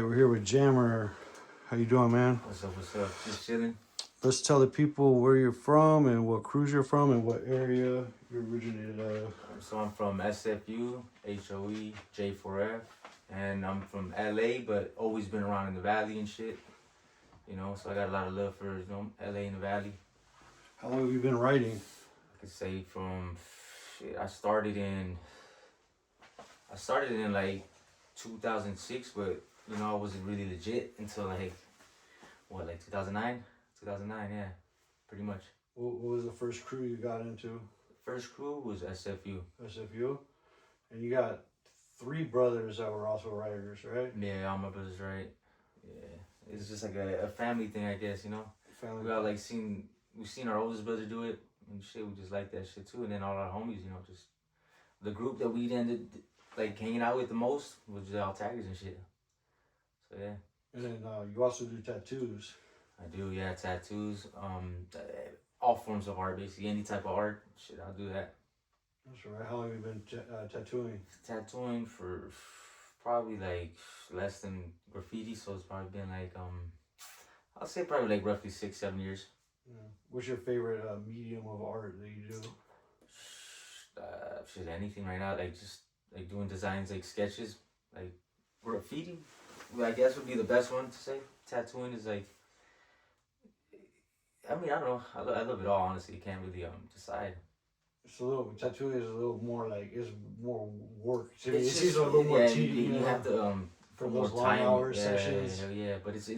right, we're here with Jammer. How you doing, man? What's up, what's up? Just chilling. Let's tell the people where you're from and what cruise you're from and what area you originated out of. So I'm from SFU, HOE, J4F, and I'm from LA, but always been around in the valley and shit. You know, so I got a lot of love for, you know, LA and the valley. How long have you been writing? I could say from, shit, I started in like 2006, but, you know, I wasn't really legit until like, what, like 2009? 2009, yeah, pretty much. What was the first crew you got into? First crew was SFU. SFU? And you got 3 brothers that were also writers, right? Yeah, all my brothers, right? Yeah, it's just like a family thing, I guess, you know? Family. We got like we've seen our oldest brother do it, and shit, we just like that shit too. And then all our homies, you know, just the group that we ended like hanging out with the most was just all taggers and shit. So yeah. And then you also do tattoos. I do, yeah, tattoos, all forms of art, basically any type of art, shit, I'll do that. That's right. How long have you been tattooing? Tattooing for probably like less than graffiti, so it's probably been like I'll say probably like roughly 6-7 years. Yeah. What's your favorite medium of art that you do? Shit, anything right now, like just like doing designs, like sketches, like graffiti, I guess would be the best one to say. Tattooing is like, I mean, I don't know, I love it all, honestly. You can't really decide. It's a little, tattooing is a little more like, it's more work to me. It's It's a little more tedious. You have to for more those long time. hour Yeah, sessions. yeah, but it's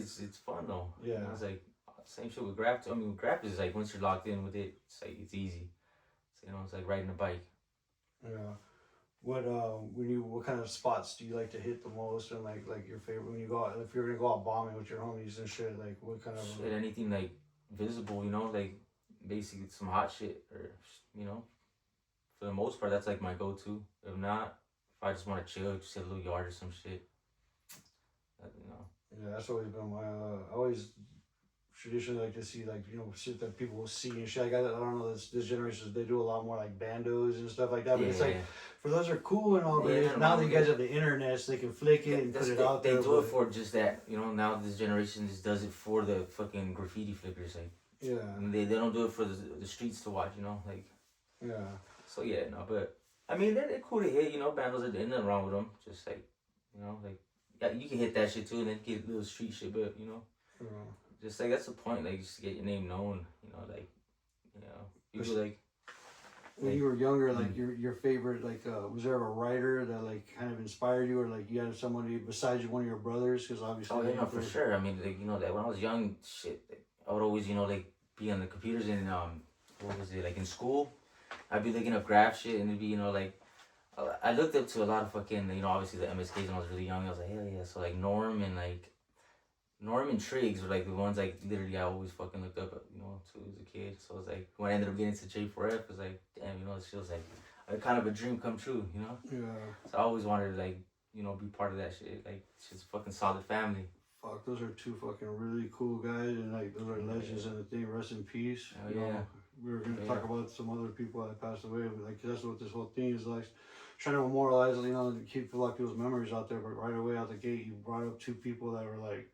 fun though. Yeah. You know, it's like same shit with Graff. I mean, with Graff is like once you're locked in with it, it's like it's easy. So, you know, it's like riding a bike. Yeah. What what kind of spots do you like to hit the most, and like your favorite when you go out, if you're gonna go out bombing with your homies and shit, like what kind of shit, anything like visible, you know, like basically some hot shit, or you know, for the most part that's like my go-to. If not, if I just want to chill, just hit a little yard or some shit. You know. Yeah, that's always been my I always traditionally like to see, like, you know, shit that people will see and shit. I don't know, this generation, they do a lot more like bandos and stuff like that, but it's like, for those are cool and all, but now that you guys have the internet, so they can flick it and put it out there. They do it for just that, you know. Now this generation just does it for the fucking graffiti flickers, like. Yeah. And they don't do it for the streets to watch, you know, like. Yeah. So yeah, no, but I mean they're cool to hit, you know. Bandos, there's nothing wrong with them. Just like, you know, like, yeah, you can hit that shit too and then get a little street shit, but you know. Yeah. Just like that's the point, like just to get your name known, you know, like, you know, people like. When you were younger, like your favorite, like, was there a writer that like kind of inspired you, or like you had somebody besides one of your brothers? Because obviously. Oh yeah, no, for sure. I mean, like, you know, that when I was young, shit, like, I would always, you know, like be on the computers and what was it, like in school, I'd be looking up Graff shit, and it'd be, you know, like, I looked up to a lot of fucking, you know, obviously the MSKs when I was really young. I was like, hell yeah. So like Norm and Triggs were like the ones like literally I always fucking looked up, you know, to as a kid. So it's like when I ended up getting to J4F, it was like, damn, you know, it feels like a kind of a dream come true, you know. Yeah. So I always wanted to, like, you know, be part of that shit. Like, it's just a fucking solid family. Fuck, those are 2 fucking really cool guys, and like those are legends in the thing. Rest in peace. Oh, you know, yeah. we were gonna talk about some other people that passed away, but like that's what this whole thing is like. Trying to memorialize, you know, keep a lot of people's memories out there. But right away out the gate, you brought up 2 people that were like.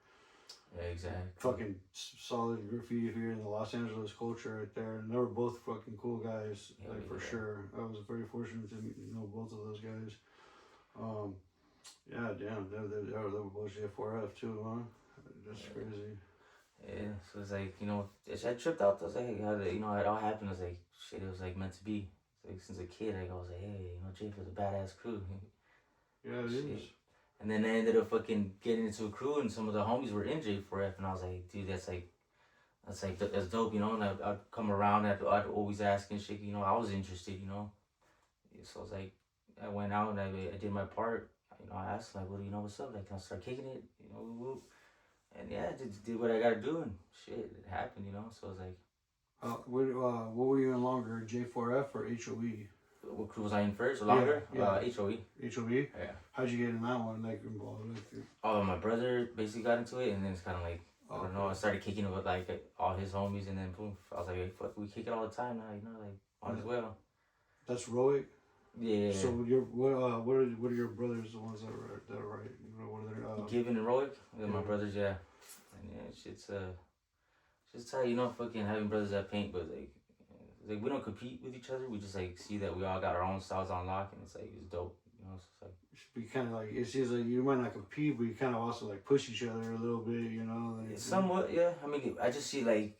Yeah, exactly. Fucking solid graffiti here in the Los Angeles culture right there, and they were both fucking cool guys, like for sure. I was very fortunate to know both of those guys. Yeah, damn, they were both J4F too, huh? That's crazy. Yeah, so it's like, you know, I tripped out. I was like, hey, how did it, you know, it all happened. I was like, shit, it was like meant to be. Like since a kid, like I was like, hey, you know, J was a badass crew. Yeah, it is. And then they ended up fucking getting into a crew, and some of the homies were in J4F, and I was like, dude, that's dope, you know. And I'd come around, I'd always ask and shit, you know. I was interested, you know. So I was like, I went out and I did my part. You know, I asked like, well, you know, what's up? Like, can I start kicking it? You know, whoop. And yeah, I did what I gotta do, and shit, it happened, you know. So I was like, what were you in longer, J4F or HOE? What crew was I in first or longer? Yeah. HOE. HOE? Yeah. How'd you get in that one? Like involved? Like, oh, my brother basically got into it, and then it's kind of like, I don't know, I started kicking it with like all his homies, and then boom, I was like, hey, fuck, we kick it all the time now, you know, like, might as well. That's Roic? Yeah. So what are your brothers the ones that are right? You know, what are they? Given and Roic, yeah, my Yeah. brothers, yeah. And yeah, shit's how, you know, fucking having brothers that paint, but like, it's like we don't compete with each other. We just like see that we all got our own styles on lock, and it's like it's dope. You know, it's just like It should be kind of like it seems like you might not compete, but you kind of also like push each other a little bit. You know. Like, somewhat, yeah. I mean, I just see like,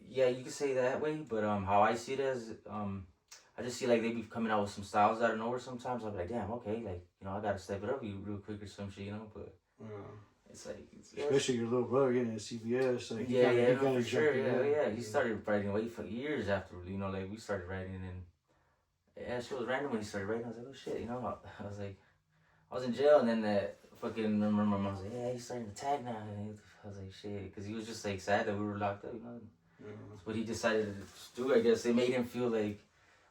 yeah, you could say that way, but how I see it as I just see like they be coming out with some styles out of nowhere sometimes. I'll be like, damn, okay, like you know, I gotta step it up you real quick or some shit, you know. But Yeah. it's like, Especially your little brother getting a CBS. Like yeah, he no, for sure, yeah. He Yeah. started writing away for years after, you know, like we started writing, and yeah, she was random when he started writing. I was like, oh shit, you know. I was like, I was in jail, and then that fucking remember my mom was like, yeah, he's starting to tag now. And I was like, shit, because he was just like sad that we were locked up, you know. Yeah. That's what he decided to do. I guess it made him feel like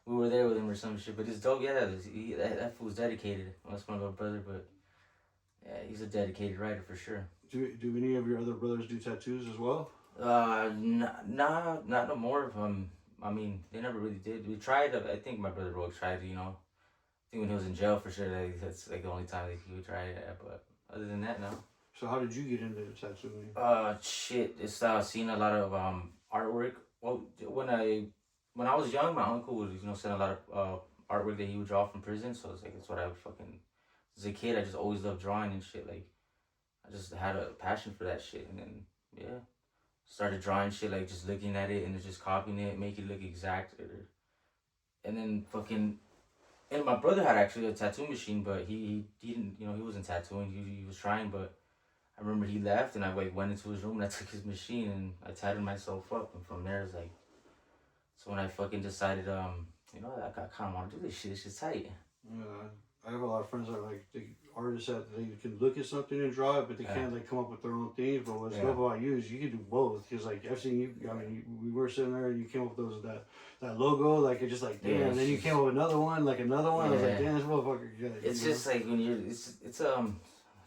we were there with him or some shit. But it's dope, yeah. That fool's dedicated. Well, that's my little brother, but yeah, he's a dedicated writer for sure. Do any of your other brothers do tattoos as well? Nah, not no more. I mean, they never really did. We tried. I think my brother Rogue tried. You know, I think when he was in jail for sure. That's like the only time that he would try it. But other than that, no. So how did you get into tattooing? Shit. It's seeing a lot of artwork. Well, when I was young, my uncle would, you know, send a lot of artwork that he would draw from prison. So it's like that's what I would fucking. As a kid, I just always loved drawing and shit. Like I just had a passion for that shit, and then yeah, started drawing shit like just looking at it and then just copying it, make it look exact. And then fucking, and my brother had actually a tattoo machine, but he didn't, you know, he wasn't tattooing. He was trying, but I remember he left, and I like went into his room and I took his machine and I tattooed myself up, and from there it's like, so when I fucking decided, you know, I kind of want to do this shit. It's just tight. Yeah, I have a lot of friends that are like the artists that they can look at something and draw it, but they can't like come up with their own things. But what's dope about you is you can do both. Because like I've seen you. I mean, we were sitting there and you came up with that logo. Like it just like damn. And then you came up with another one. Like another one. I was like damn, this motherfucker good. It's just like when you're it's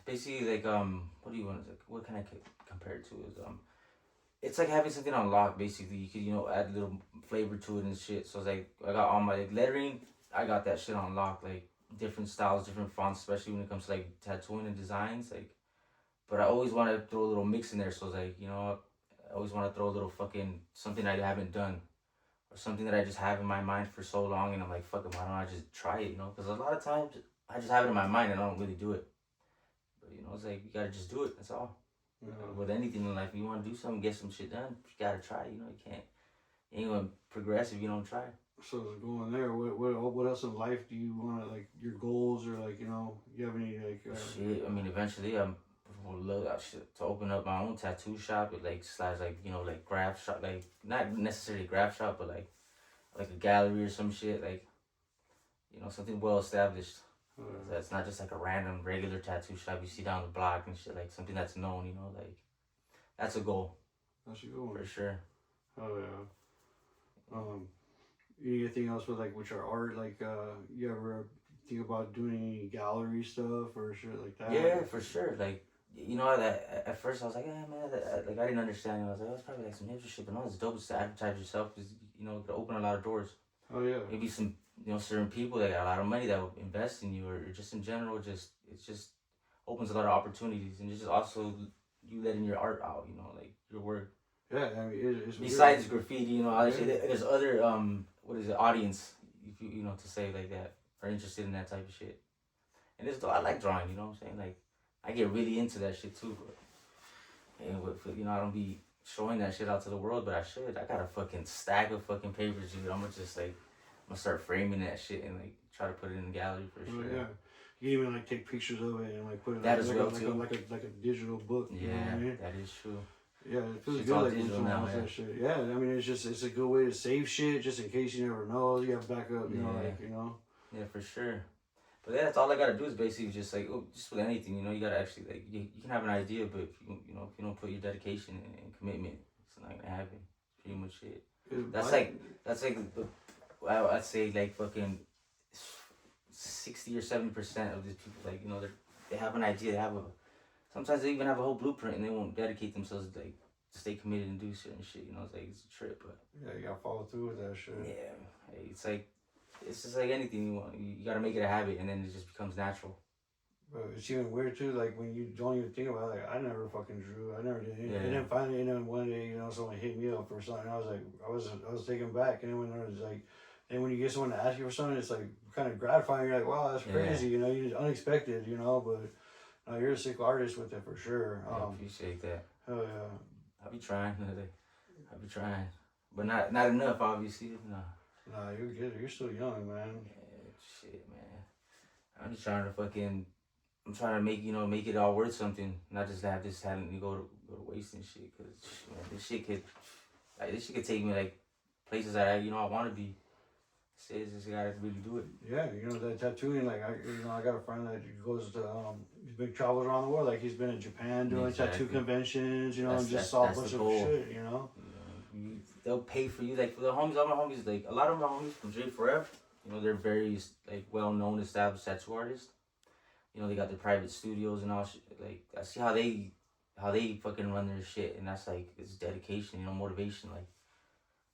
basically like what do you want to, what can I compare it to is it's like having something on lock. Basically, you could, you know, add a little flavor to it and shit. So it's like I got all my like, lettering. I got that shit on lock. Like different styles, different fonts, especially when it comes to like tattooing and designs. Like, but I always want to throw a little mix in there. So it's like, you know, I always want to throw a little fucking something I haven't done, or something that I just have in my mind for so long, and I'm like, fuck it, why don't I just try it? You know, because a lot of times I just have it in my mind and I don't really do it. But you know, it's like you gotta just do it. That's all. Yeah. With anything in life, you want to do something, get some shit done, you gotta try. You know, you ain't gonna progress if you don't try. So going there, what else in life do you want to, like, your goals, or like, you know, you have any like shit, I mean, eventually I would love to open up my own tattoo shop with like slash like, you know, like Graff shop, like not necessarily Graff shop, but like a gallery or some shit, like, you know, something well established. That's not just like a random regular tattoo shop you see down the block and shit, like something that's known, you know, like that's a goal. That's a good one. For sure. Oh yeah. Anything else with your art? Like, you ever think about doing any gallery stuff or shit like that? Yeah, for sure. Like, you know, that at first I was like, yeah, man, like I didn't understand. I was like, oh, it's probably like some hipster shit, but no, it's dope to advertise yourself because, you know, to open a lot of doors. Oh yeah. Maybe some, you know, certain people that got a lot of money that will invest in you, or just in general, it just opens a lot of opportunities, and it's just also you letting your art out, you know, like your work. Yeah, I mean, it's besides weird. Graffiti, you know, obviously there's other audience, if you know, to say like that, are interested in that type of shit. And it's, I like drawing, you know what I'm saying? Like I get really into that shit too, but you know, I don't be showing that shit out to the world, but I should. I got a fucking stack of fucking papers, dude. I'm gonna start framing that shit and like try to put it in the gallery for sure. Yeah. You can even like take pictures of it and like put it that like, as well too. Like a digital book. Yeah, you know what I mean? that is true. Yeah, it feels it's good all like digital now, that shit. Yeah, I mean, it's a good way to save shit just in case you never know. You have backup, you know, like, you know. Yeah, for sure. But yeah, that's all I gotta do is basically just like, just with anything, you know, you gotta actually like, you can have an idea, but if you know, if you don't put your dedication and commitment, it's not gonna happen. It's pretty much it. That's like I'd say like fucking 60 or 70% of these people, like, you know, they have an idea, sometimes they even have a whole blueprint and they won't dedicate themselves to like to stay committed and do certain shit, you know. It's like, it's a trip, but yeah, you gotta follow through with that shit. Yeah, it's like it's just like anything you want. You gotta make it a habit, and then it just becomes natural. But it's even weird too, like when you don't even think about it, like I never fucking drew. I never did anything. Yeah. And then finally, and then one day, someone hit me up for something. I was like, I was taken back. And then when I was like, and when you get someone to ask you for something, it's like kind of gratifying. You're like, wow, that's crazy, you unexpected, but you're a sick artist with it for sure. I appreciate that. Hell yeah. I be trying, but not enough, obviously. No. Nah, you're good. You're still young, man. Yeah, shit, man. I'm just trying to make it all worth something, not just have this talent to go to waste and shit. Cause man, this shit could take me like places that I want to be. It's just gotta really do it. Yeah, that tattooing. Like I got a friend that goes to he's big travels around the world. Like he's been in Japan doing tattoo conventions. And just saw a bunch of shit. They'll pay for you. Like for the homies, all my homies, like a lot of my homies from J4F. They're very like well known, established tattoo artists. They got their private studios and all shit. Like I see how they fucking run their shit, and that's like it's dedication, motivation. Like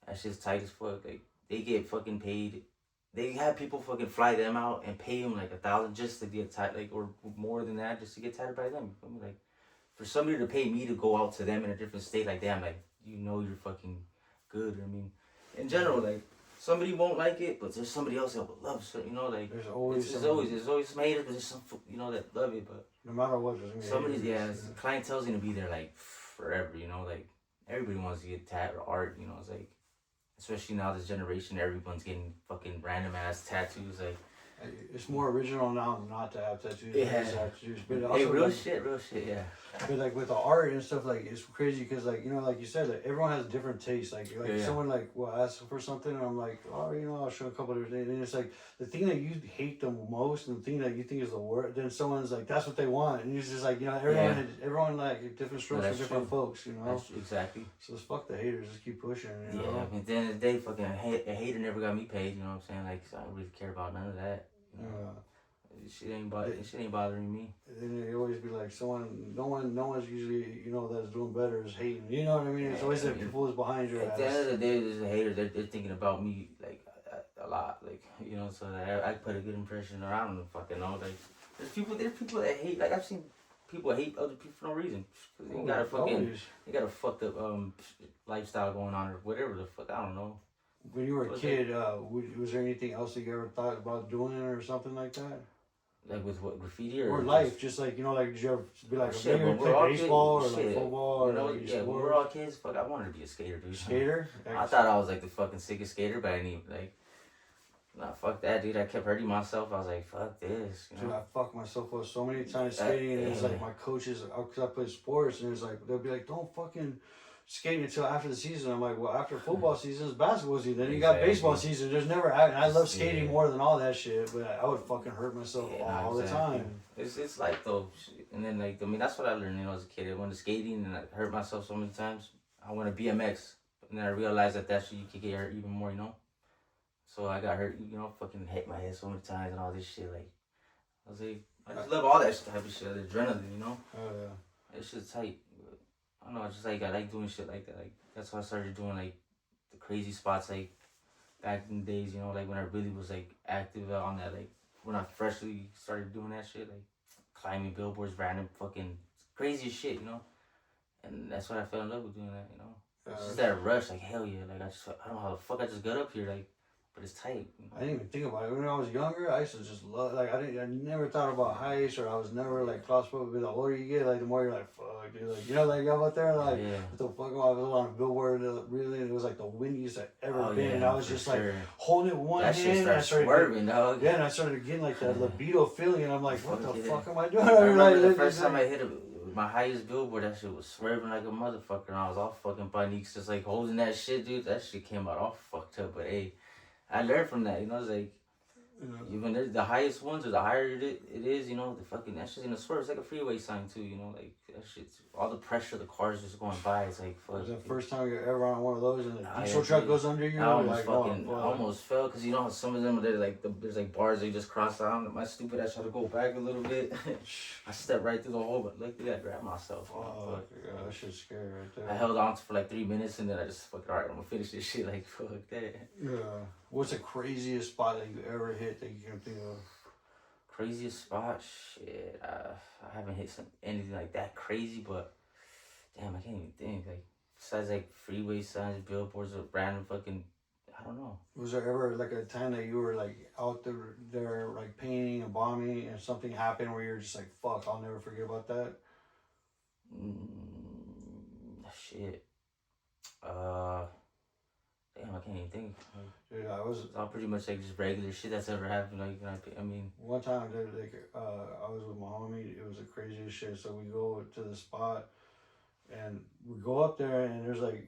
that shit's tight as fuck. Like they get fucking paid. They have people fucking fly them out and pay them like $1,000 just to get tied, like or more than that, just to get tied by them. I mean, like for somebody to pay me to go out to them in a different state, like damn, like you're fucking good. I mean, in general, like. Somebody won't like it, but there's somebody else that would love it. Like there's always there's always some haters, but there's some that love it. But no matter what, somebody's clientele's gonna be there like forever. Like everybody wants to get tat or art. It's like especially now this generation, everyone's getting fucking random ass tattoos. Like it's more original now not to have tattoos. Yeah. Tattoos, but hey, also real shit, yeah. But like with the art and stuff, like it's crazy because like like you said, like everyone has different tastes. Like someone like will ask for something, and I'm like, oh, I'll show a couple of different things. And it's like the thing that you hate the most, and the thing that you think is the worst. Then someone's like, that's what they want, and it's just like everyone like different strokes for different folks. That's exactly. So it's fuck the haters. Just keep pushing. Yeah, I mean, at the end of the day, fucking a hater never got me paid. You know what I'm saying? Like I don't really care about none of that. Shit ain't bothering me. And it always be like no one's usually that's doing better is hating. You know what I mean? It's always the people who's behind your ass. At the end of the day, there's a hater. They're thinking about me like a lot. Like so that I put a good impression. Or I don't fucking know. Like there's people that hate. Like I've seen people hate other people for no reason. Cause they got a fucked up lifestyle going on or whatever the fuck. I don't know. When you were a kid, was there anything else that you ever thought about doing or something like that? Like with what, graffiti or life? Just like, like, did you ever be like, shit, maybe play baseball or like shit. football or when we were all kids, fuck, I wanted to be a skater, dude. Skater? I thought I was like the fucking sickest skater, but I didn't even, like, nah, fuck that, dude. I kept hurting myself. I was like, fuck this. Dude, I fucked myself up so many times skating, and it's like my coaches, because I played sports, and it's like, they'll be like, don't fucking skate until after the season. I'm like, well, after football season is basketball season. Then you got baseball season. There's never. I love skating more than all that shit, but I would fucking hurt myself all the time. It's like though, and then like that's what I learned as a kid. I went to skating and I hurt myself so many times. I went to BMX, and then I realized that shit you could get hurt even more, So I got hurt, fucking hit my head so many times and all this shit. Like I was like, I just love all that type of shit, the adrenaline, Oh yeah. It's just tight. I don't know, just like I like doing shit like that. Like that's why I started doing like the crazy spots like back in the days, like when I really was like active on that, like when I freshly started doing that shit, like climbing billboards, random fucking crazy shit, And that's why I fell in love with doing that, It's just that rush, like hell yeah, like I don't know how the fuck I just got up here, like, but it's tight. I didn't even think about it. When I was younger, I used to just love, like, I never thought about heights, or I was never, like, claustrophobic. But the older you get, like, the more you're like, fuck, dude. Like, like, I'm out there, like, what the fuck, I was on a billboard, really, and it was, like, the windiest I've ever been. And I was just, like, holding it with one hand, and I started swerving, dog. Yeah, and I started getting, like, that libido feeling, and I'm like, what the fuck am I doing? I remember the first time I hit my highest billboard, that shit was swerving like a motherfucker, and I was all fucking panics, just, like, holding that shit, dude. That shit came out all fucked up, but, hey, I learned from that, It's like, when the highest ones or the higher it is, the fucking, that shit's gonna swerve. It's like a freeway sign, too, Like, that shit's all the pressure the cars just going by. It's like fuck. Was the first time you're ever on one of those and the I diesel truck goes under you? I almost like, fucking, oh, I almost fell because you know how some of them they're like there's like bars they just cross down. My stupid ass tried to go back a little bit. I stepped right through the hole, but luckily I grabbed myself. Oh, yeah, that shit's scary right there. I held on for like 3 minutes and then I just fucking alright, I'm gonna finish this shit. Like fuck that. Yeah. What's the craziest spot that you ever hit that you can think of? Craziest spot? Shit, I haven't hit anything like that crazy, but damn, I can't even think. Like, besides like freeway signs, billboards, or random fucking, I don't know. Was there ever like a time that you were like out there like painting and bombing and something happened where you're just like, fuck, I'll never forget about that? Shit. Damn, I can't even think. Yeah, It's all pretty much like just regular shit that's ever happened. Like, I mean. One time, I was with my homie. It was the craziest shit. So we go to the spot, and we go up there, and there's like,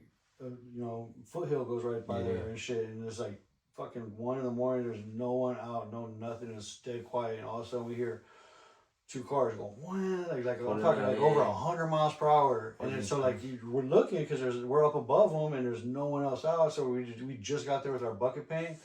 foothill goes right by there and shit. And there's like fucking 1 a.m. There's no one out, no nothing. It's dead quiet. And all of a sudden we hear 2 cars going, like I'm talking like over 100 miles per hour. And then so like we're looking because we're up above them and there's no one else out. So we just got there with our bucket paint.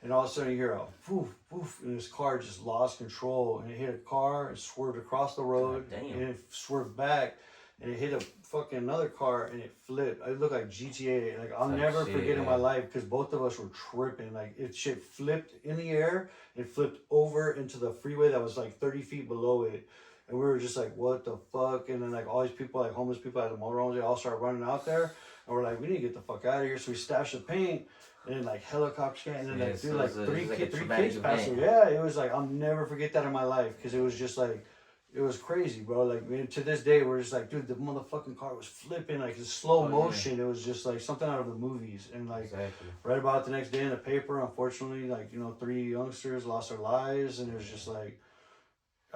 And all of a sudden you hear a poof, poof, and this car just lost control and it hit a car and swerved across the road and it swerved back and it hit a fucking another car and it flipped. It looked like GTA. Like I'll never forget in my life because both of us were tripping. Like it shit flipped in the air and flipped over into the freeway that was like 30 feet below it. And we were just like, what the fuck? And then like all these people, like homeless people at the motorhomes, they all start running out there. And we're like, we need to get the fuck out of here. So we stashed the paint. And then like helicopters came, and then like dude, like three kids passed through. Yeah, it was like I'll never forget that in my life because it was just like it was crazy, bro. Like to this day, we're just like, dude, the motherfucking car was flipping like in slow motion. Yeah. It was just like something out of the movies. And like right about the next day in the paper, unfortunately, like 3 youngsters lost their lives, and it was just like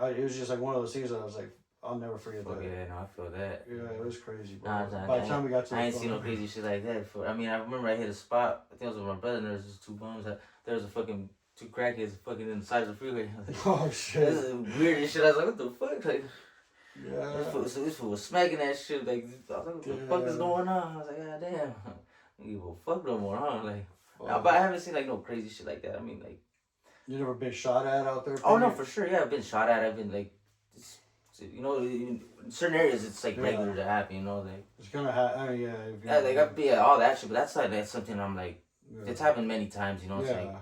it was just like one of those things that I was like, I'll never forget that. Yeah, no, I feel that. Yeah, it was crazy, bro. Nah, by the time we got to I ain't seen no crazy shit like that. I mean, I remember I hit a spot. I think it was with my brother, and there was just 2 bums. There was a fucking 2 crackheads fucking in the side of the freeway. Like, oh shit! This is weird as shit. I was like, what the fuck? Like, this fool was smacking that shit. Like, I was like, what the fuck is going on? I was like, god damn. I don't give a fuck no more, huh? Like, nah, but I haven't seen like no crazy shit like that. I mean, like, you never been shot at out there? Oh no, for sure. Yeah, I've been shot at. I've been like. In certain areas it's like regular to happen, like it's gonna happen. All that shit. But that's something I'm like, it's happened many times.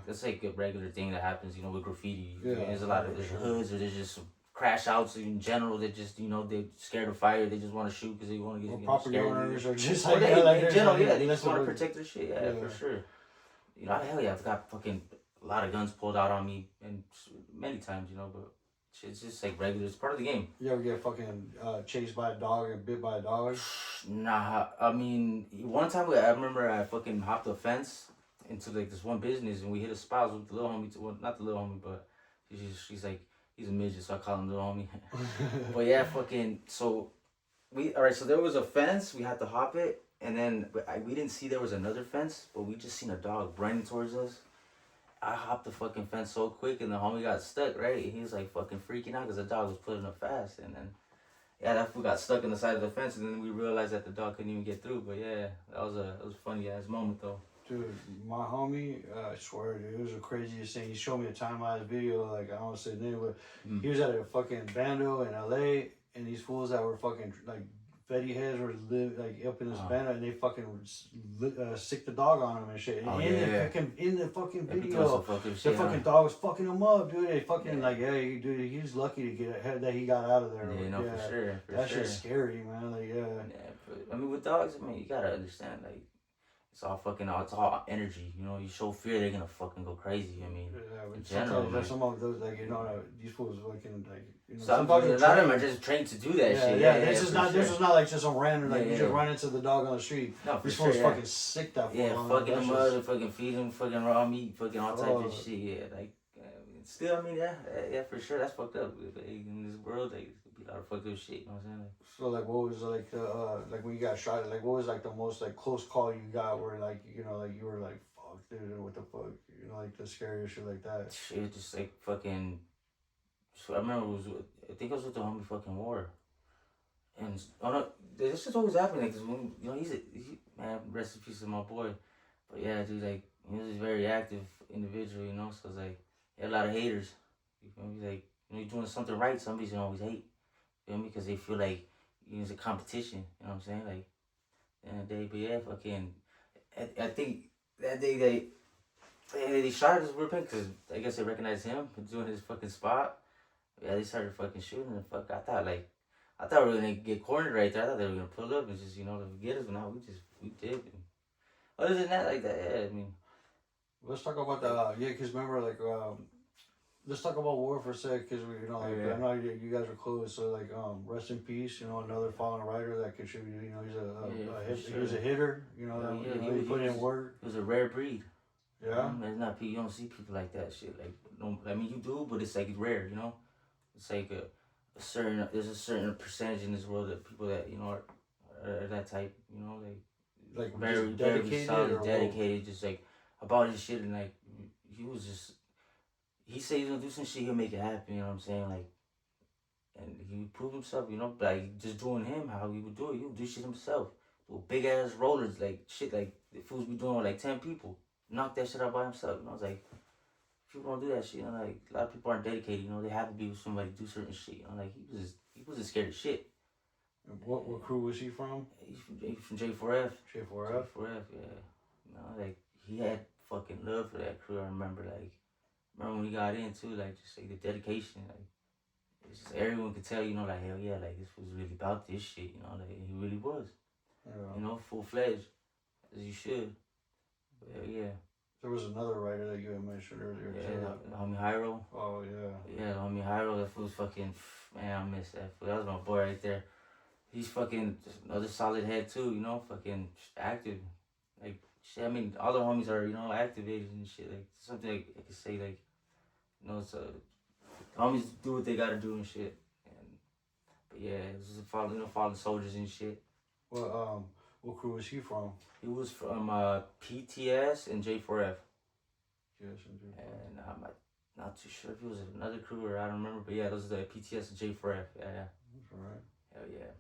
It's like a regular thing that happens. With graffiti. There's a lot of there's hoods or there's just crash outs in general. That just they're scared of fire. They just want to shoot because they want to get property owners or just in general. Yeah, they just want to protect their shit. Yeah, for sure. Hell yeah, I've got fucking a lot of guns pulled out on me and many times. But. It's just like regular. It's part of the game. You ever get fucking chased by a dog or bit by a dog? Nah. I mean, one time I remember I fucking hopped a fence into like this one business and we hit a spot with the little homie. Well, not the little homie, but she's like, he's a midget, so I call him little homie. But yeah, fucking. So So there was a fence. We had to hop it, and then we didn't see there was another fence, but we just seen a dog running towards us. I hopped the fucking fence so quick and the homie got stuck, right? And he was like fucking freaking out because the dog was pulling up fast. And then, that fool got stuck in the side of the fence and then we realized that the dog couldn't even get through. But yeah, it was a funny ass moment though. Dude, my homie, I swear, dude, it was the craziest thing. He showed me a time-lapse video, like, I don't want to say the name, but he was at a fucking bando in LA and these fools that were fucking, like, Fetty heads were like up in his bando and they fucking sick the dog on him and shit. And in the fucking video, the fucking dog was fucking him up, dude. They fucking dude, he was lucky to get that he got out of there. Yeah, for sure. That shit's scary, man. Like, I mean, with dogs, you gotta understand, like, it's all energy. You show fear, they're gonna fucking go crazy. I mean, in general, some of those, like, these fools fucking, like, some of them are just trained to do that shit. This is not like just some random, like, you just run into the dog on the street. No, for these sure, fools fucking sick that fool. Yeah, fucking them up, fucking feed them, fucking raw meat, fucking all types of shit. Yeah, like, still, I mean, yeah, for sure, that's fucked up. In this world, like, there's a lot of fucked up shit. You know what I'm saying? So, like, what was like like when you got shot? Like, what was like the most like close call you got where like like you were like, fuck, dude, what the fuck? Like the scariest shit like that. Shit, just like fucking. I remember I think it was with the homie fucking War, And oh no, this shit's always happening. Like, 'cause when, you know, man, rest in peace to my boy. But yeah, dude, like, he was a very active individual, you know. So it's like, he had a lot of haters. You feel me? Like, when you're doing something right, somebody's gonna always hate. You feel me? Because they feel like it's a competition. You know what I'm saying? Like, and the day, but yeah, fucking. I think that day they shot his weapon because I guess they recognized him for doing his fucking spot. Yeah, they started fucking shooting and fuck. I thought we were gonna get cornered right there. I thought they were gonna pull up and just get us, but now we did. And other than that, like that, yeah, I mean. Let's talk about the because remember let's talk about war for a sec because we I know you guys are close, so like rest in peace, another fallen writer that contributed. He's he was a hitter, he put in work. It was a rare breed. Yeah, there's not people, you don't see people like that shit. Like, no, I mean you do, but it's like it's rare, you know. It's like there's a certain percentage in this world of people that are that type, like very dedicated, solid, dedicated, just like about his shit, and like he said he's gonna do some shit, he'll make it happen. You know what I'm saying? Like, and he proved himself. Like just doing him how he would do it. He would do shit himself. Do big ass rollers, like shit, like the fools be doing with like 10 people. Knock that shit out by himself. It's like people don't do that shit. Like a lot of people aren't dedicated. They have to be with somebody to do certain shit. Like he wasn't scared of shit. What crew was he from? He's from J4F. J4F. J4F, yeah. Like he had fucking love for that crew. I remember when we got in too, like just like the dedication, like it's just everyone could tell, like hell yeah, like this was really about this shit, like he really was, full fledged, as you should. But yeah. There was another writer that you had mentioned earlier. Yeah, homie Hyro. Oh yeah. Yeah, homie Hyro. That fool's fucking, man, I miss that fool. That was my boy right there. He's fucking just another solid head too, fucking active. Like shit, I mean, all the homies are, activated and shit. Like something like I could say, like, it's homies do what they gotta do and shit. But yeah, it's just fallen soldiers and shit. Well, what crew was he from? He was from PTS and J4F. Yes, and J4F. And I'm not too sure if it was another crew or I don't remember, but yeah, those are the PTS and J4F. Yeah. That's alright. Hell yeah.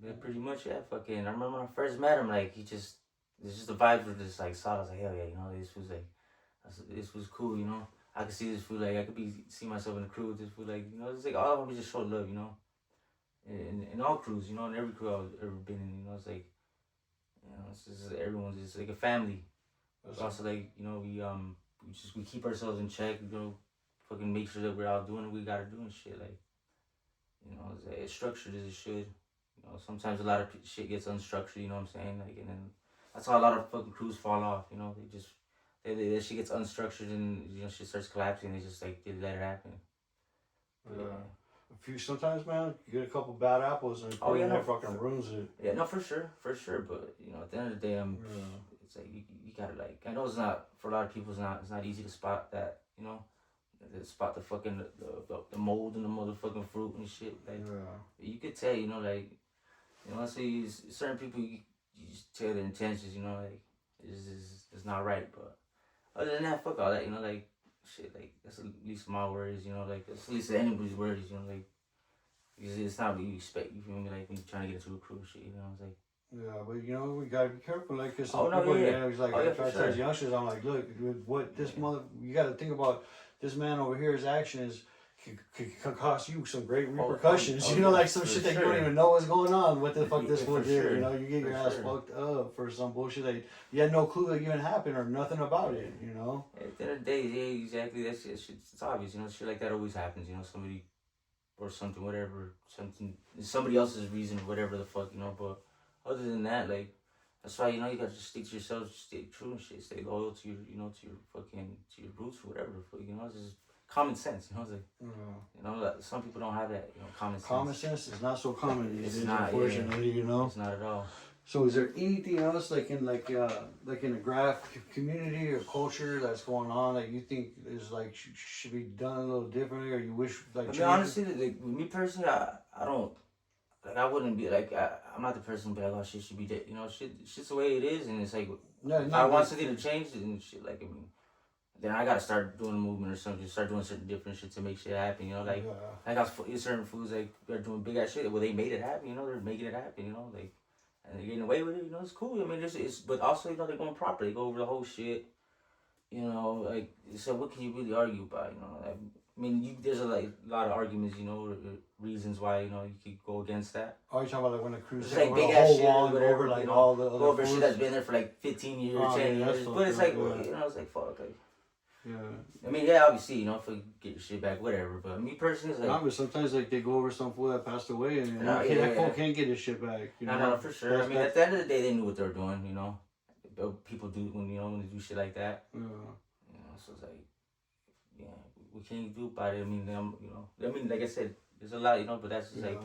Yeah, pretty much, yeah, fucking. I remember when I first met him, like, it's just the vibes were just, like, solid. I was like, hell yeah, this was cool, I could see this food, like, I could see myself in the crew with this food, like, it's like, all of them just showed love, in all crews, in every crew I've ever been in, it's like, it's just, everyone's just like a family. But also, like, we keep ourselves in check, fucking make sure that we're out doing what we gotta do and shit, like, it's structured as it should. Sometimes a lot of shit gets unstructured, you know what I'm saying? Like, and then that's how a lot of fucking crews fall off, that shit gets unstructured and, shit starts collapsing. They just, like, they let it happen. Sometimes, man, you get a couple bad apples and fucking ruins it. Yeah, no, for sure. But, at the end of the day, it's like, you gotta, like, I know it's not, for a lot of people, it's not easy to spot that, spot the fucking, the mold in the motherfucking fruit and shit. Like, you could tell, like, so certain people, you just tell their intentions, like, it's not right. But other than that, fuck all that, like, shit, like, that's at least my worries, like, that's at least anybody's worries, like, it's not what you expect, you feel me, like, when you're trying to get into a crew shit, it's like. Yeah, but we gotta be careful, like, cause some people, it's like, I try to tell youngsters, I'm like, look, what this you gotta think about this man over here, his actions could cost you some great repercussions, like some shit that you don't even know what's going on, what the fuck this fool did, you get your ass fucked up for some bullshit that you had no clue that even happened or nothing about it, At the end of the day, yeah, exactly, that shit, it's obvious, shit like that always happens, somebody or something, whatever, somebody else's reason, whatever the fuck, but other than that, like, that's why, you gotta just stick to yourself, stay true and shit, stay loyal to your, to your fucking, to your roots or whatever, it's just common sense, it's like, like, some people don't have that, common sense. Common sense is not so common these days, unfortunately, It's not at all. So is there anything else, like in the Graff community or culture that's going on that you think is, like, should be done a little differently, or you wish, like, I mean, honestly, like, with me personally, I don't, like, I wouldn't be, like, I'm not the person to be like, oh, shit should be dead, shit's the way it is, and it's like, if I want something to change, then shit, like, I mean, then I gotta start doing a movement or something. Start doing certain different shit to make shit happen. You know, like I got certain foods like they're doing big ass shit. Well, they made it happen. You know, they're making it happen. You know, like and they're getting away with it. You know, it's cool. I mean, it's but also you know they're going proper. They go over the whole shit. You know, like so what can you really argue about? You know, like, I mean, there's a lot of arguments. You know, reasons why you know you could go against that. Oh, you talking about like when the cruise It's like big ass shit or whatever, like all the other over shit that's been there for like 15 years, 10 years. But it's like, you know, it's like fuck. Like, yeah. I mean, yeah, obviously, you know, if you get your shit back, whatever. But me personally, it's like. No, but sometimes like they go over some fool that passed away and that fool can't get his shit back. You know? No, for sure. I mean, at the end of the day, they knew what they were doing. You know, people do when they do shit like that. Yeah. You know, so it's like, yeah, we can't do about it. I mean, like I said, there's a lot, you know, but that's just like.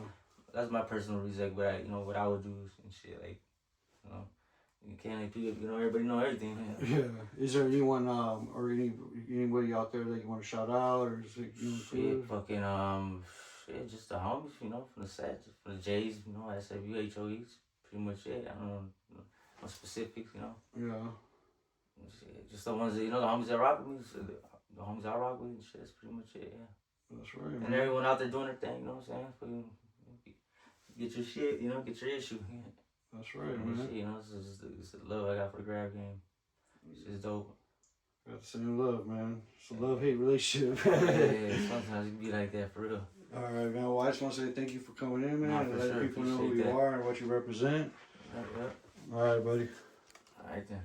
That's my personal reason, like what I would do and shit, like, you know, you can't like you know everybody know everything. Yeah. Is there anyone or anybody out there that you want to shout out or is it, shit, fucking shit, just the homies, you know, from the set, from the J's, you know, SFU, HOEs, pretty much it. I don't know, no specifics, you know. Yeah. Shit, just the ones that, you know, the homies that rock with me, so the homies I rock with and shit. That's pretty much it. Yeah. That's right. And man. everyone out there doing their thing, you know what I'm saying? Fucking get your shit, you know, get your issue. Yeah. That's right, man. Shit, you know, it's the love I got for the grab game. It's just dope. Got the same love, man. It's a love-hate relationship. Yeah, sometimes it can be like that for real. All right, man. Well, I just want to say thank you for coming in, man, and letting people know who you that. are and what you represent. Yeah. All right, buddy. All right, then.